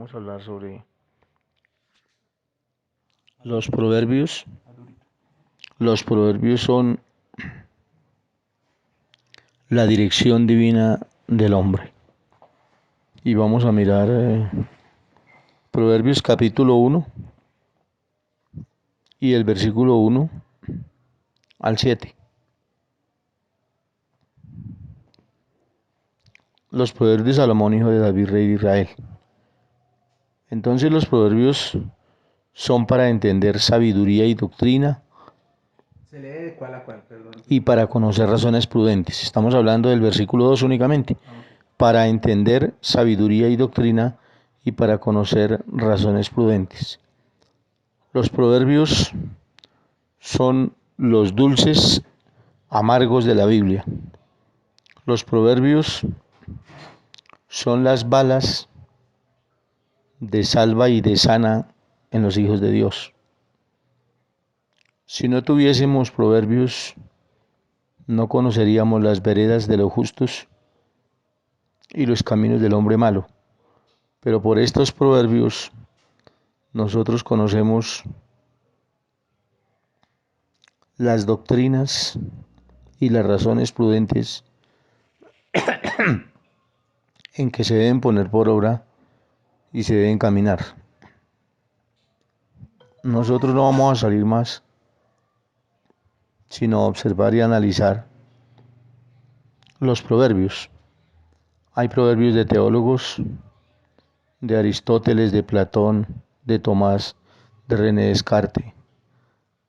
vamos a hablar sobre los proverbios. Los proverbios son la dirección divina del hombre. Y vamos a mirar Proverbios capítulo 1 y el versículo 1 al 7. Los proverbios de Salomón, hijo de David, rey de Israel. Entonces los proverbios son para entender sabiduría y doctrina Se lee de cuál a cuál, perdón. y para conocer razones prudentes. Estamos hablando del versículo 2 únicamente. Para entender sabiduría y doctrina y para conocer razones prudentes. Los proverbios son los dulces amargos de la Biblia. Los proverbios son las balas de salva y de sana en los hijos de Dios. Si no tuviésemos proverbios, no conoceríamos las veredas de los justos y los caminos del hombre malo. Pero por estos proverbios nosotros conocemos las doctrinas y las razones prudentes en que se deben poner por obra y se deben caminar. Nosotros no vamos a salir más sino a observar y analizar los proverbios. Hay proverbios de teólogos, de Aristóteles, de Platón, de Tomás, de René Descartes,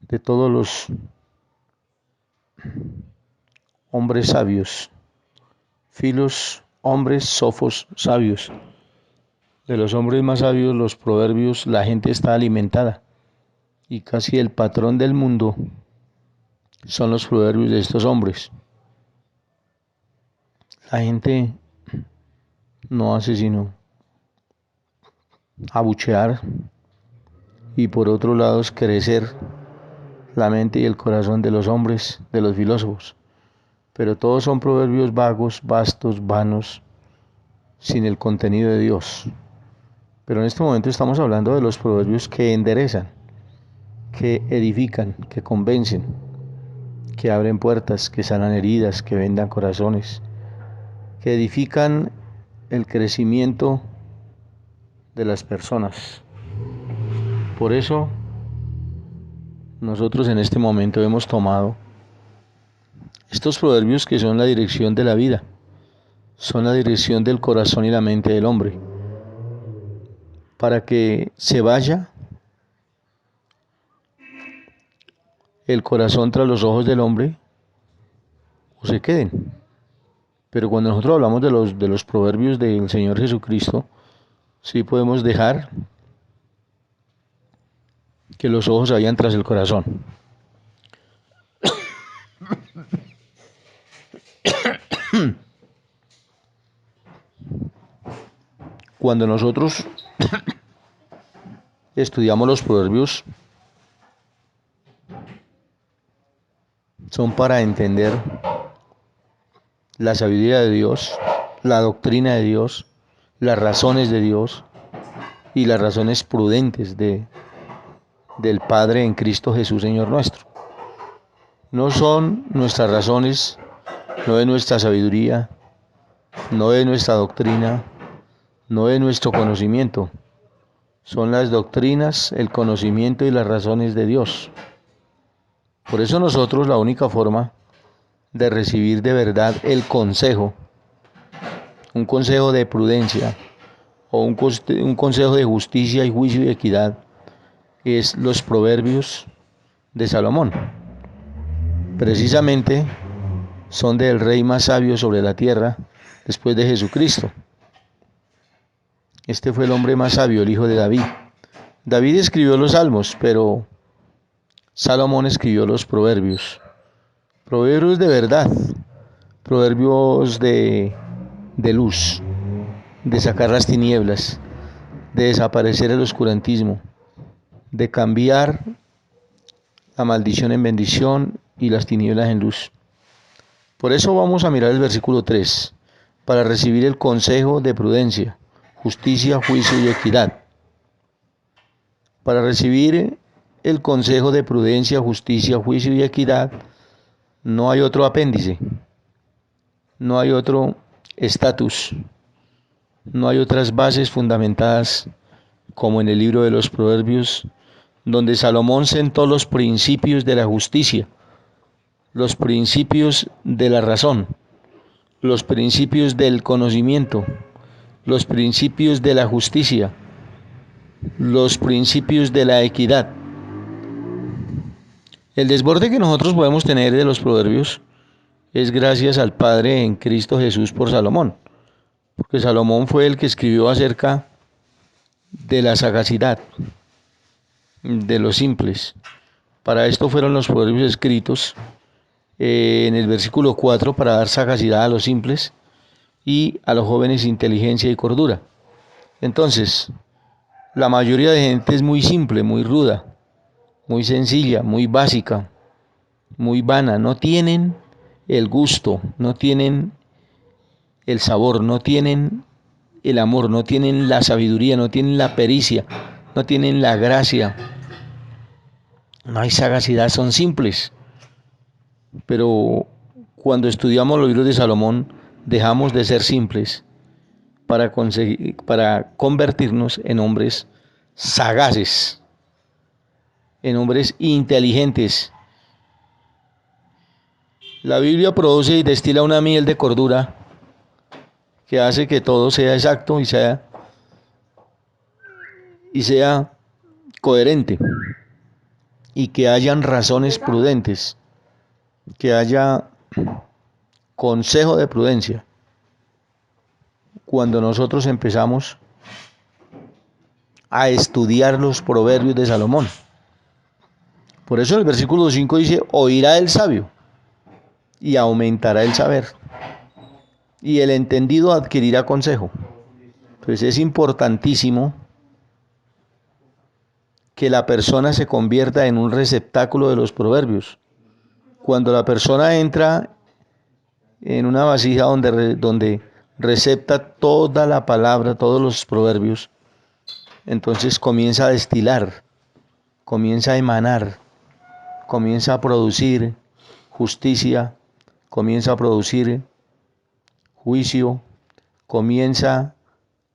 de todos los hombres sabios, hombres sofos sabios. De los hombres más sabios, los proverbios, la gente está alimentada y casi el patrón del mundo son los proverbios de estos hombres. La gente no hace sino abuchear y por otro lado es crecer la mente y el corazón de los hombres, de los filósofos. Pero todos son proverbios vagos, vastos, vanos, sin el contenido de Dios. Pero en este momento estamos hablando de los proverbios que enderezan, que edifican, que convencen, que abren puertas, que sanan heridas, que vendan corazones, que edifican el crecimiento de las personas. Por eso nosotros en este momento hemos tomado estos proverbios que son la dirección de la vida, son la dirección del corazón y la mente del hombre, para que se vaya el corazón tras los ojos del hombre o se queden. Pero cuando nosotros hablamos de los proverbios del Señor Jesucristo, sí podemos dejar que los ojos vayan tras el corazón. Cuando nosotros estudiamos los proverbios, son para entender la sabiduría de Dios, la doctrina de Dios, las razones de Dios y las razones prudentes del Padre en Cristo Jesús, Señor nuestro. No son nuestras razones, no es nuestra sabiduría, no es nuestra doctrina, no es nuestro conocimiento. Son las doctrinas, el conocimiento y las razones de Dios. Por eso nosotros la única forma de recibir de verdad el consejo, un consejo de prudencia o un consejo de justicia y juicio y equidad, es los proverbios de Salomón. Precisamente son del rey más sabio sobre la tierra después de Jesucristo. Este fue el hombre más sabio, el hijo de David. David escribió los salmos, pero Salomón escribió los proverbios. Proverbios de verdad, proverbios de luz, de sacar las tinieblas, de desaparecer el oscurantismo, de cambiar la maldición en bendición y las tinieblas en luz. Por eso vamos a mirar el versículo 3, para recibir el consejo de prudencia, justicia, juicio y equidad. Para recibir el consejo de prudencia, justicia, juicio y equidad, no hay otro apéndice, no hay otro estatus, no hay otras bases fundamentadas como en el libro de los Proverbios, donde Salomón sentó los principios de la justicia, los principios de la razón, los principios del conocimiento, los principios de la justicia, los principios de la equidad. El desborde que nosotros podemos tener de los proverbios es gracias al Padre en Cristo Jesús por Salomón, porque Salomón fue el que escribió acerca de la sagacidad, de los simples. Para esto fueron los proverbios escritos en el versículo 4 para dar sagacidad a los simples y a los jóvenes inteligencia y cordura. Entonces, la mayoría de gente es muy simple, muy ruda, muy sencilla, muy básica, muy vana. No tienen el gusto, no tienen el sabor, no tienen el amor, no tienen la sabiduría, no tienen la pericia, no tienen la gracia. No hay sagacidad, son simples. Pero cuando estudiamos los libros de Salomón, dejamos de ser simples para convertirnos en hombres sagaces, en hombres inteligentes. La Biblia produce y destila una miel de cordura que hace que todo sea exacto y sea coherente, y que hayan razones prudentes, que haya consejo de prudencia. Cuando nosotros empezamos a estudiar los proverbios de Salomón. Por eso el versículo 5 dice, oirá el sabio y aumentará el saber, y el entendido adquirirá consejo. Entonces es importantísimo que la persona se convierta en un receptáculo de los proverbios. Cuando la persona entra en una vasija donde recepta toda la palabra, todos los proverbios, entonces comienza a destilar, comienza a emanar, comienza a producir justicia, comienza a producir juicio, comienza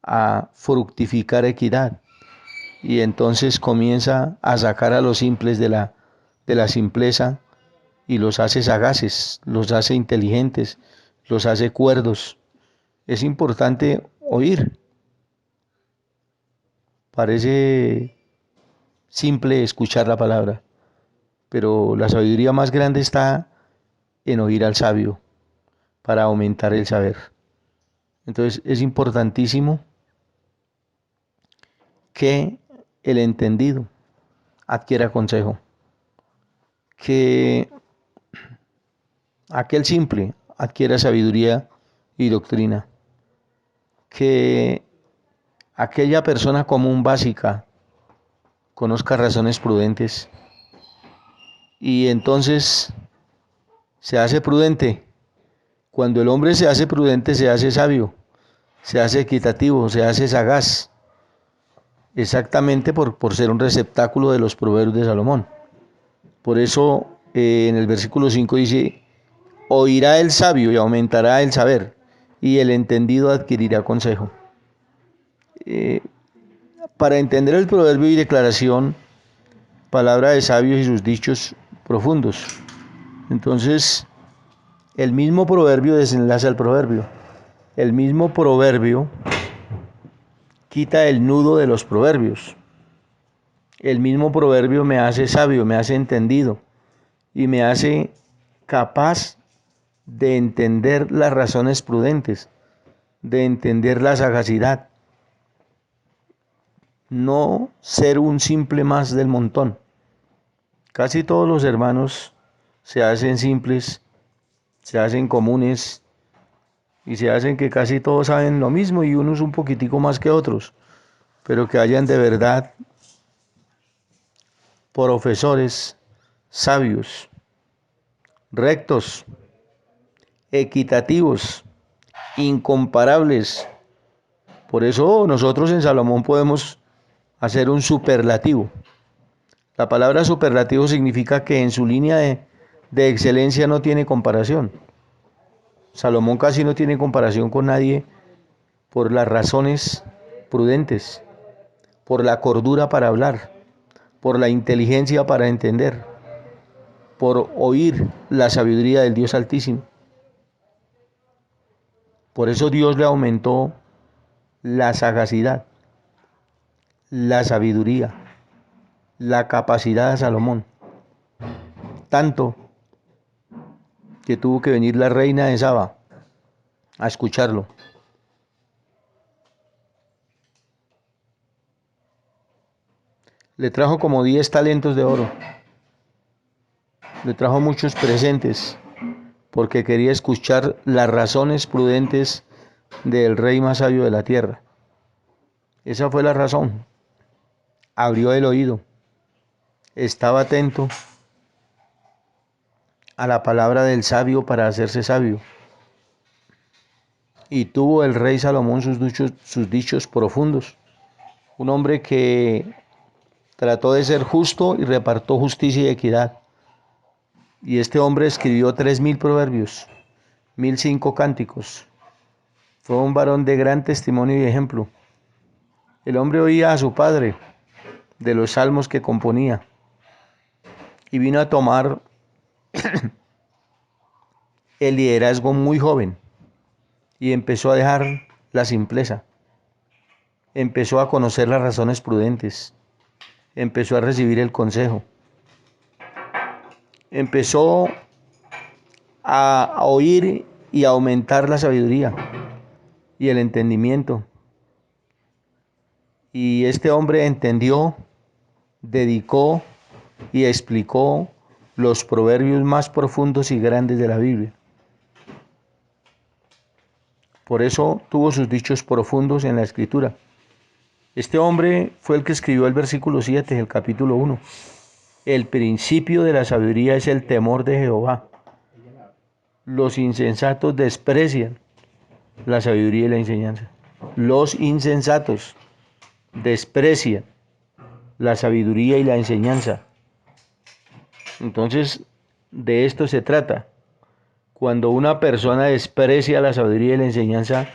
a fructificar equidad, y entonces comienza a sacar a los simples de la simpleza y los hace sagaces, los hace inteligentes, los hace cuerdos. Es importante oír. Parece simple escuchar la palabra, pero la sabiduría más grande está en oír al sabio para aumentar el saber. Entonces es importantísimo que el entendido adquiera consejo, que aquel simple adquiera sabiduría y doctrina, que aquella persona común básica conozca razones prudentes y entonces se hace prudente. Cuando el hombre se hace prudente, se hace sabio, se hace equitativo, se hace sagaz, exactamente por ser un receptáculo de los proverbios de Salomón. Por eso en el versículo 5 dice, oirá el sabio y aumentará el saber, y el entendido adquirirá consejo. Para entender el proverbio y declaración, palabra de sabios y sus dichos profundos. Entonces, el mismo proverbio desenlaza al proverbio. El mismo proverbio quita el nudo de los proverbios. El mismo proverbio me hace sabio, me hace entendido y me hace capaz de entender las razones prudentes, de entender la sagacidad. No ser un simple más del montón. Casi todos los hermanos se hacen simples, se hacen comunes y se hacen que casi todos saben lo mismo y unos un poquitico más que otros, pero que hayan de verdad profesores sabios, rectos, equitativos, incomparables, Por eso nosotros en Salomón podemos hacer un superlativo. La palabra superlativo significa que en su línea de excelencia no tiene comparación. Salomón casi no tiene comparación con nadie por las razones prudentes, por la cordura para hablar, por la inteligencia para entender, por oír la sabiduría del Dios Altísimo. Por eso Dios le aumentó la sagacidad, la sabiduría, la capacidad a Salomón. Tanto que tuvo que venir la reina de Saba a escucharlo. Le trajo como 10 talentos de oro. Le trajo muchos presentes porque quería escuchar las razones prudentes del rey más sabio de la tierra. Esa fue la razón. Abrió el oído. Estaba atento a la palabra del sabio para hacerse sabio. Y tuvo el rey Salomón sus dichos profundos. Un hombre que trató de ser justo y repartió justicia y equidad. Y este hombre escribió 3000 proverbios, 1005 cánticos. Fue un varón de gran testimonio y ejemplo. El hombre oía a su padre de los salmos que componía y vino a tomar el liderazgo muy joven y empezó a dejar la simpleza. Empezó a conocer las razones prudentes. Empezó a recibir el consejo. Empezó a oír y a aumentar la sabiduría y el entendimiento. Y este hombre entendió, dedicó y explicó los proverbios más profundos y grandes de la Biblia. Por eso tuvo sus dichos profundos en la Escritura. Este hombre fue el que escribió el versículo 7 del capítulo 1. El principio de la sabiduría es el temor de Jehová. Los insensatos desprecian la sabiduría y la enseñanza. Los insensatos desprecian la sabiduría y la enseñanza. Entonces, de esto se trata. Cuando una persona desprecia la sabiduría y la enseñanza,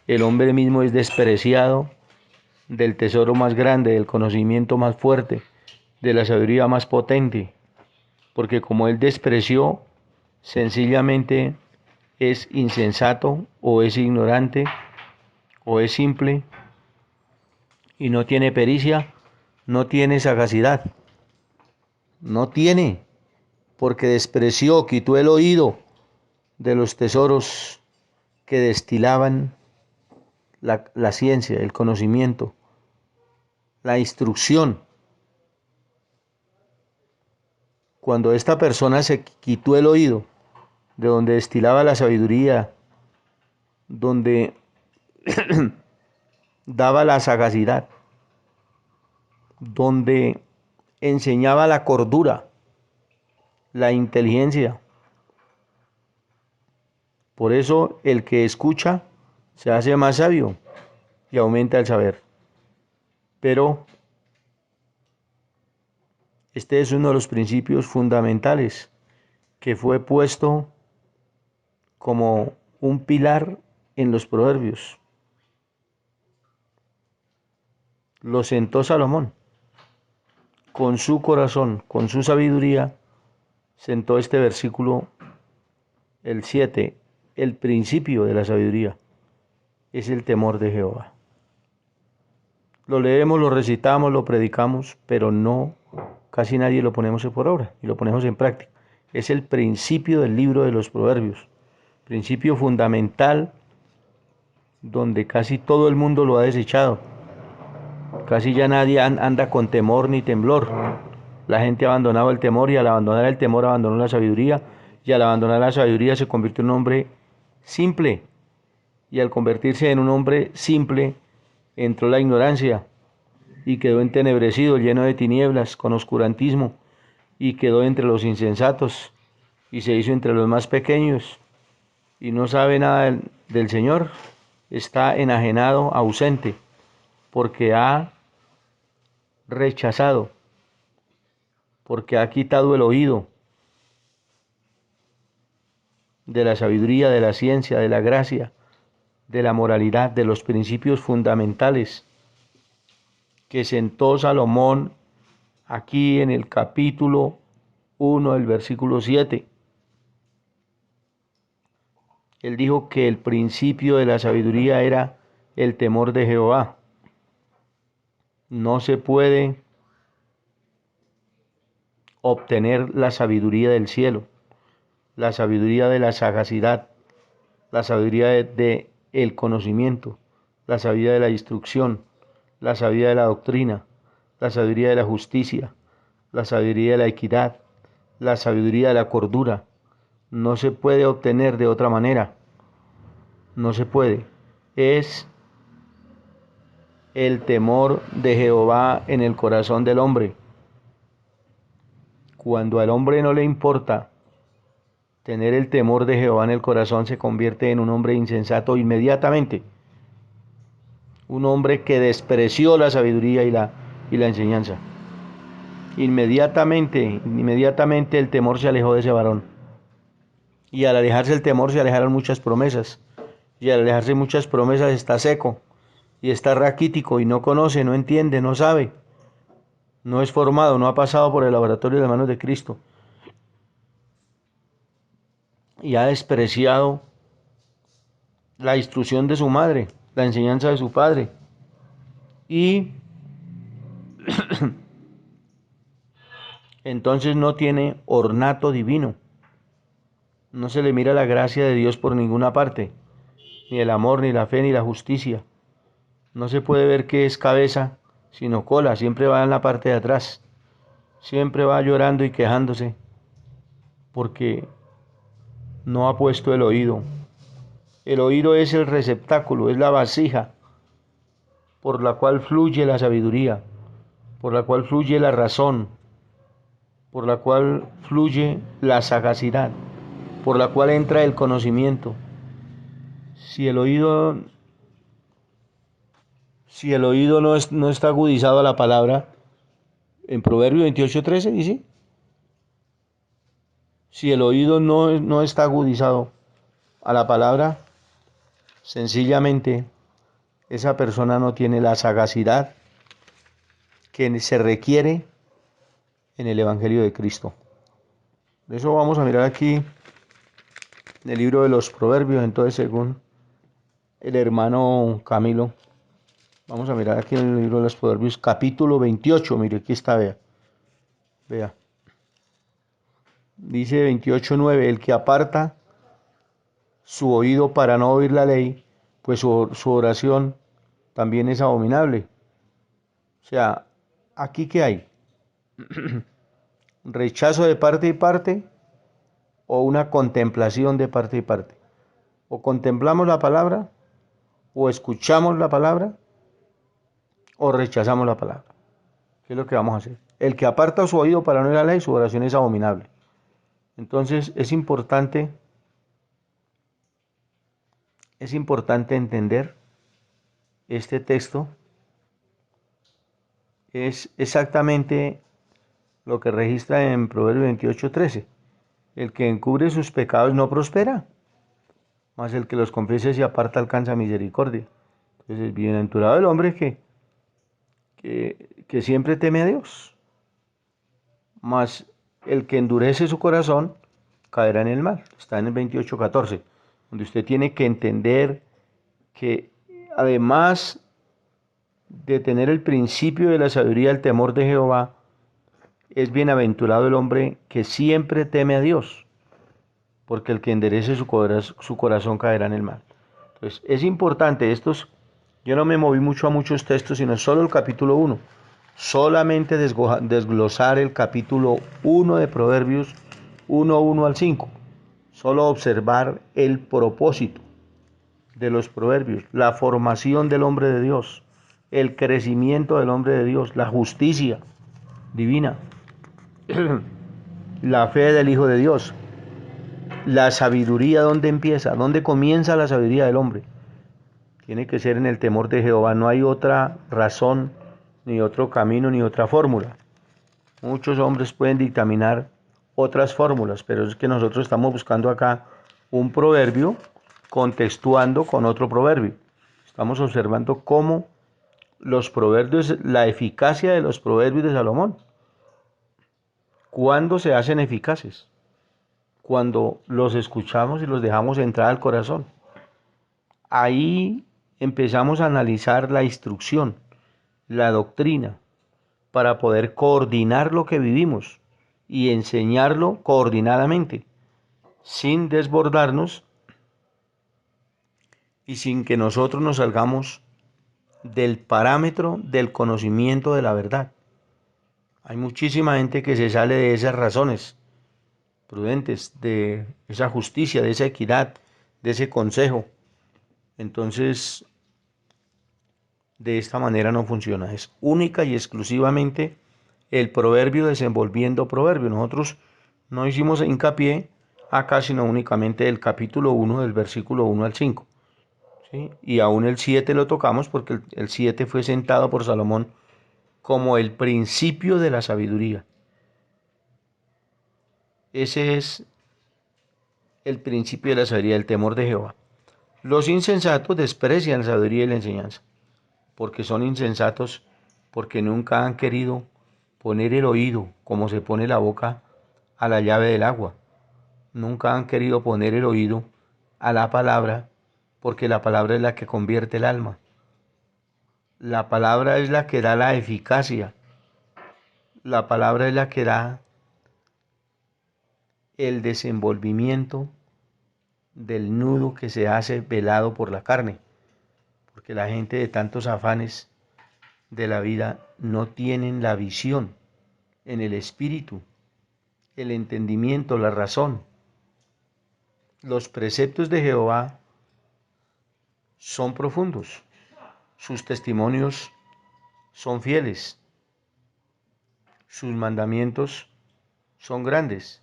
el hombre mismo es despreciado del tesoro más grande, del conocimiento más fuerte, de la sabiduría más potente. Porque como él despreció, sencillamente es insensato o es ignorante o es simple y no tiene pericia, no tiene sagacidad. No tiene, porque despreció, quitó el oído de los tesoros que destilaban la ciencia, el conocimiento, la instrucción. Cuando esta persona se quitó el oído de donde destilaba la sabiduría, donde daba la sagacidad, donde enseñaba la cordura, la inteligencia. Por eso el que escucha se hace más sabio y aumenta el saber. Pero este es uno de los principios fundamentales que fue puesto como un pilar en los proverbios. Lo sentó Salomón. Con su corazón, con su sabiduría, sentó este versículo, el 7, el principio de la sabiduría es el temor de Jehová. Lo leemos, lo recitamos, lo predicamos, pero no, casi nadie lo ponemos por obra y lo ponemos en práctica. Es el principio del libro de los proverbios, principio fundamental donde casi todo el mundo lo ha desechado. Casi ya nadie anda con temor ni temblor. La gente ha abandonado el temor y al abandonar el temor abandonó la sabiduría y al abandonar la sabiduría se convirtió en un hombre simple y al convertirse en un hombre simple entró la ignorancia y quedó entenebrecido, lleno de tinieblas, con oscurantismo y quedó entre los insensatos y se hizo entre los más pequeños y no sabe nada del Señor. está enajenado, ausente, porque ha rechazado, porque ha quitado el oído de la sabiduría, de la ciencia, de la gracia, de la moralidad, de los principios fundamentales que sentó Salomón aquí en el capítulo 1 del versículo 7. Él dijo que el principio de la sabiduría era el temor de Jehová. No se puede obtener la sabiduría del cielo, la sabiduría de la sagacidad, la sabiduría de el conocimiento, la sabiduría de la instrucción, la sabiduría de la doctrina, la sabiduría de la justicia, la sabiduría de la equidad, la sabiduría de la cordura. No se puede obtener de otra manera. No se puede. Es el temor de Jehová en el corazón del hombre. Cuando al hombre no le importa tener el temor de Jehová en el corazón, se convierte en un hombre insensato inmediatamente. Un hombre que despreció la sabiduría y la enseñanza. Inmediatamente el temor se alejó de ese varón. Y al alejarse el temor se alejaron muchas promesas. Y al alejarse muchas promesas está seco. Y está raquítico y no conoce, no entiende, no sabe. No es formado, no ha pasado por el laboratorio de manos de Cristo. Y ha despreciado la instrucción de su madre, la enseñanza de su padre. Y entonces no tiene ornato divino. No se le mira la gracia de Dios por ninguna parte, ni el amor, ni la fe, ni la justicia. No se puede ver que es cabeza, sino cola, siempre va en la parte de atrás. Siempre va llorando y quejándose, porque no ha puesto el oído. El oído es el receptáculo, es la vasija por la cual fluye la sabiduría, por la cual fluye la razón, por la cual fluye la sagacidad, por la cual entra el conocimiento. Si el oído, no está agudizado a la palabra, en Proverbio 28:13 dice, si el oído no está agudizado a la palabra, sencillamente esa persona no tiene la sagacidad que se requiere en el Evangelio de Cristo. De eso vamos a mirar aquí en el libro de los Proverbios, entonces según el hermano Camilo. Vamos a mirar aquí en el libro de los Proverbios, capítulo 28, mire, aquí está, vea. Dice 28:9, el que aparta su oído para no oír la ley, pues su oración también es abominable. O sea, ¿aquí qué hay? ¿Rechazo de parte y parte o una contemplación de parte y parte? O contemplamos la palabra, o escuchamos la palabra, o rechazamos la palabra. ¿Qué es lo que vamos a hacer? El que aparta su oído para no oír la ley, su oración es abominable. Entonces es importante entender este texto. Es exactamente lo que registra en Proverbios 28:13. El que encubre sus pecados no prospera, mas el que los confiesa y se aparta alcanza misericordia. Entonces, bienaventurado el hombre que siempre teme a Dios, mas el que endurece su corazón caerá en el mal. Está en el 28:14, donde usted tiene que entender que además de tener el principio de la sabiduría, el temor de Jehová, es bienaventurado el hombre que siempre teme a Dios, porque el que enderece su corazón caerá en el mal. Entonces, es importante yo no me moví mucho a muchos textos, sino solo el capítulo 1. Solamente desglosar el capítulo 1 de Proverbios 1 al 5. Solo observar el propósito de los proverbios, la formación del hombre de Dios, el crecimiento del hombre de Dios, la justicia divina, la fe del Hijo de Dios, la sabiduría. ¿Dónde empieza? ¿Dónde comienza la sabiduría del hombre? Tiene que ser en el temor de Jehová. No hay otra razón, ni otro camino, ni otra fórmula. Muchos hombres pueden dictaminar otras fórmulas, pero es que nosotros estamos buscando acá un proverbio contextuando con otro proverbio. Estamos observando cómo los proverbios, la eficacia de los proverbios de Salomón. ¿Cuándo se hacen eficaces? Cuando los escuchamos y los dejamos entrar al corazón. Ahí empezamos a analizar la instrucción, la doctrina, para poder coordinar lo que vivimos y enseñarlo coordinadamente, sin desbordarnos y sin que nosotros nos salgamos del parámetro del conocimiento de la verdad. Hay muchísima gente que se sale de esas razones prudentes, de esa justicia, de esa equidad, de ese consejo. Entonces, de esta manera no funciona. Es única y exclusivamente el proverbio desenvolviendo proverbio. Nosotros no hicimos hincapié acá, sino únicamente el capítulo 1, del versículo 1 al 5. ¿Sí? Y aún el 7 lo tocamos porque el 7 fue sentado por Salomón como el principio de la sabiduría. Ese es el principio de la sabiduría, el temor de Jehová. Los insensatos desprecian la sabiduría y la enseñanza, porque son insensatos, porque nunca han querido poner el oído como se pone la boca a la llave del agua. Nunca han querido poner el oído a la palabra, porque la palabra es la que convierte el alma. La palabra es la que da la eficacia. La palabra es la que da el desenvolvimiento del nudo que se hace velado por la carne. Porque la gente de tantos afanes de la vida no tienen la visión en el espíritu, el entendimiento, la razón. Los preceptos de Jehová son profundos, sus testimonios son fieles, sus mandamientos son grandes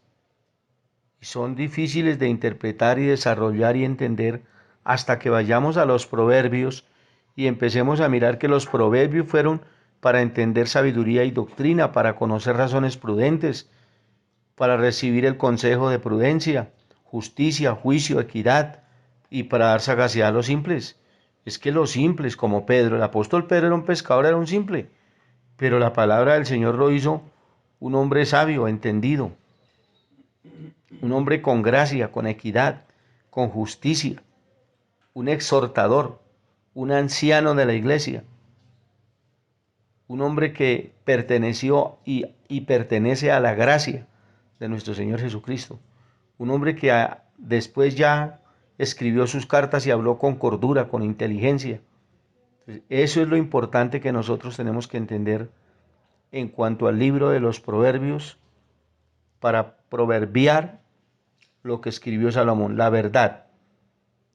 y son difíciles de interpretar y desarrollar y entender hasta que vayamos a los proverbios y empecemos a mirar que los proverbios fueron para entender sabiduría y doctrina, para conocer razones prudentes, para recibir el consejo de prudencia, justicia, juicio, equidad y para dar sagacidad a los simples. Es que los simples, como Pedro, el apóstol Pedro era un pescador, era un simple, pero la palabra del Señor lo hizo un hombre sabio, entendido, un hombre con gracia, con equidad, con justicia, un exhortador, un anciano de la iglesia, un hombre que perteneció y pertenece a la gracia de nuestro Señor Jesucristo, un hombre que después ya escribió sus cartas y habló con cordura, con inteligencia. Eso es lo importante que nosotros tenemos que entender en cuanto al libro de los proverbios para proverbiar lo que escribió Salomón, la verdad.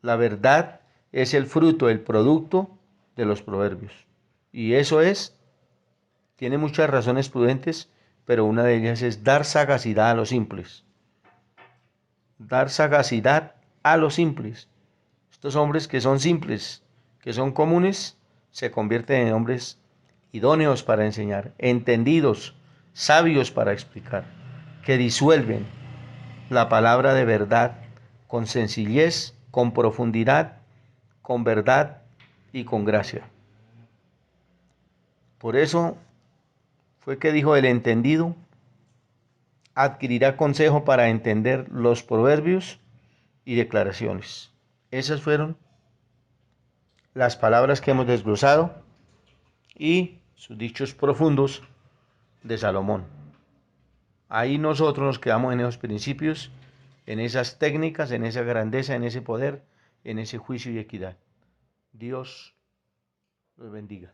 La verdad es el fruto, el producto de los proverbios. Y eso tiene muchas razones prudentes, pero una de ellas es dar sagacidad a los simples. Dar sagacidad a los simples. Estos hombres que son simples, que son comunes, se convierten en hombres idóneos para enseñar, entendidos, sabios para explicar, que disuelven la palabra de verdad con sencillez, con profundidad, con verdad y con gracia. Por eso fue que dijo: el entendido adquirirá consejo para entender los proverbios y declaraciones. Esas fueron las palabras que hemos desglosado y sus dichos profundos de Salomón. Ahí nosotros nos quedamos en esos principios, en esas técnicas, en esa grandeza, en ese poder, en ese juicio y equidad. Dios los bendiga.